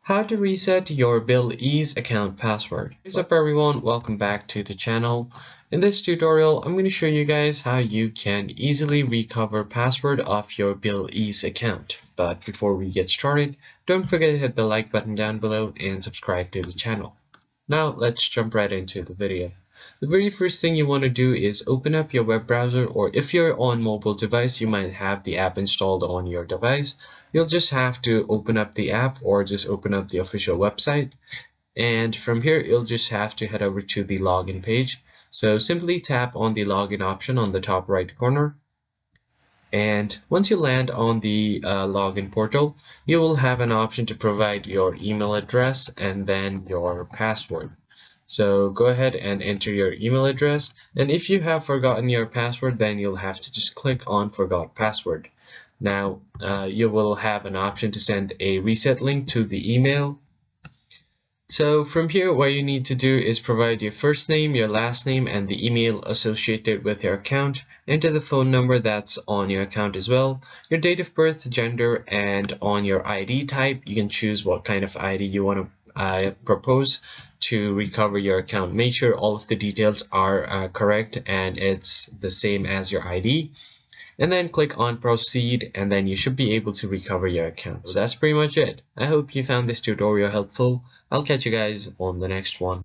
How to reset your BillEase account password. What's up everyone, welcome back to the channel. In this tutorial, I'm going to show you guys how you can easily recover password of your BillEase account. But before we get started, don't forget to hit the like button down below and subscribe to the channel. Now let's jump right into the video. The very first thing you want to do is open up your web browser, or if you're on mobile device, you might have the app installed on your device. You'll just have to open up the app or just open up the official website. And from here, you'll just have to head over to the login page. So simply tap on the login option on the top right corner. And once you land on the login portal, you will have an option to provide your email address and then your password. So go ahead and enter your email address. And if you have forgotten your password, then you'll have to just click on Forgot Password. Now, you will have an option to send a reset link to the email. So from here, what you need to do is provide your first name, your last name, and the email associated with your account. Enter the phone number that's on your account as well, your date of birth, gender, and on your ID type, you can choose what kind of ID you want to propose to recover your account. Make sure all of the details are correct and it's the same as your ID. And then click on proceed, and then you should be able to recover your account. So that's pretty much it. I hope you found this tutorial helpful. I'll catch you guys on the next one.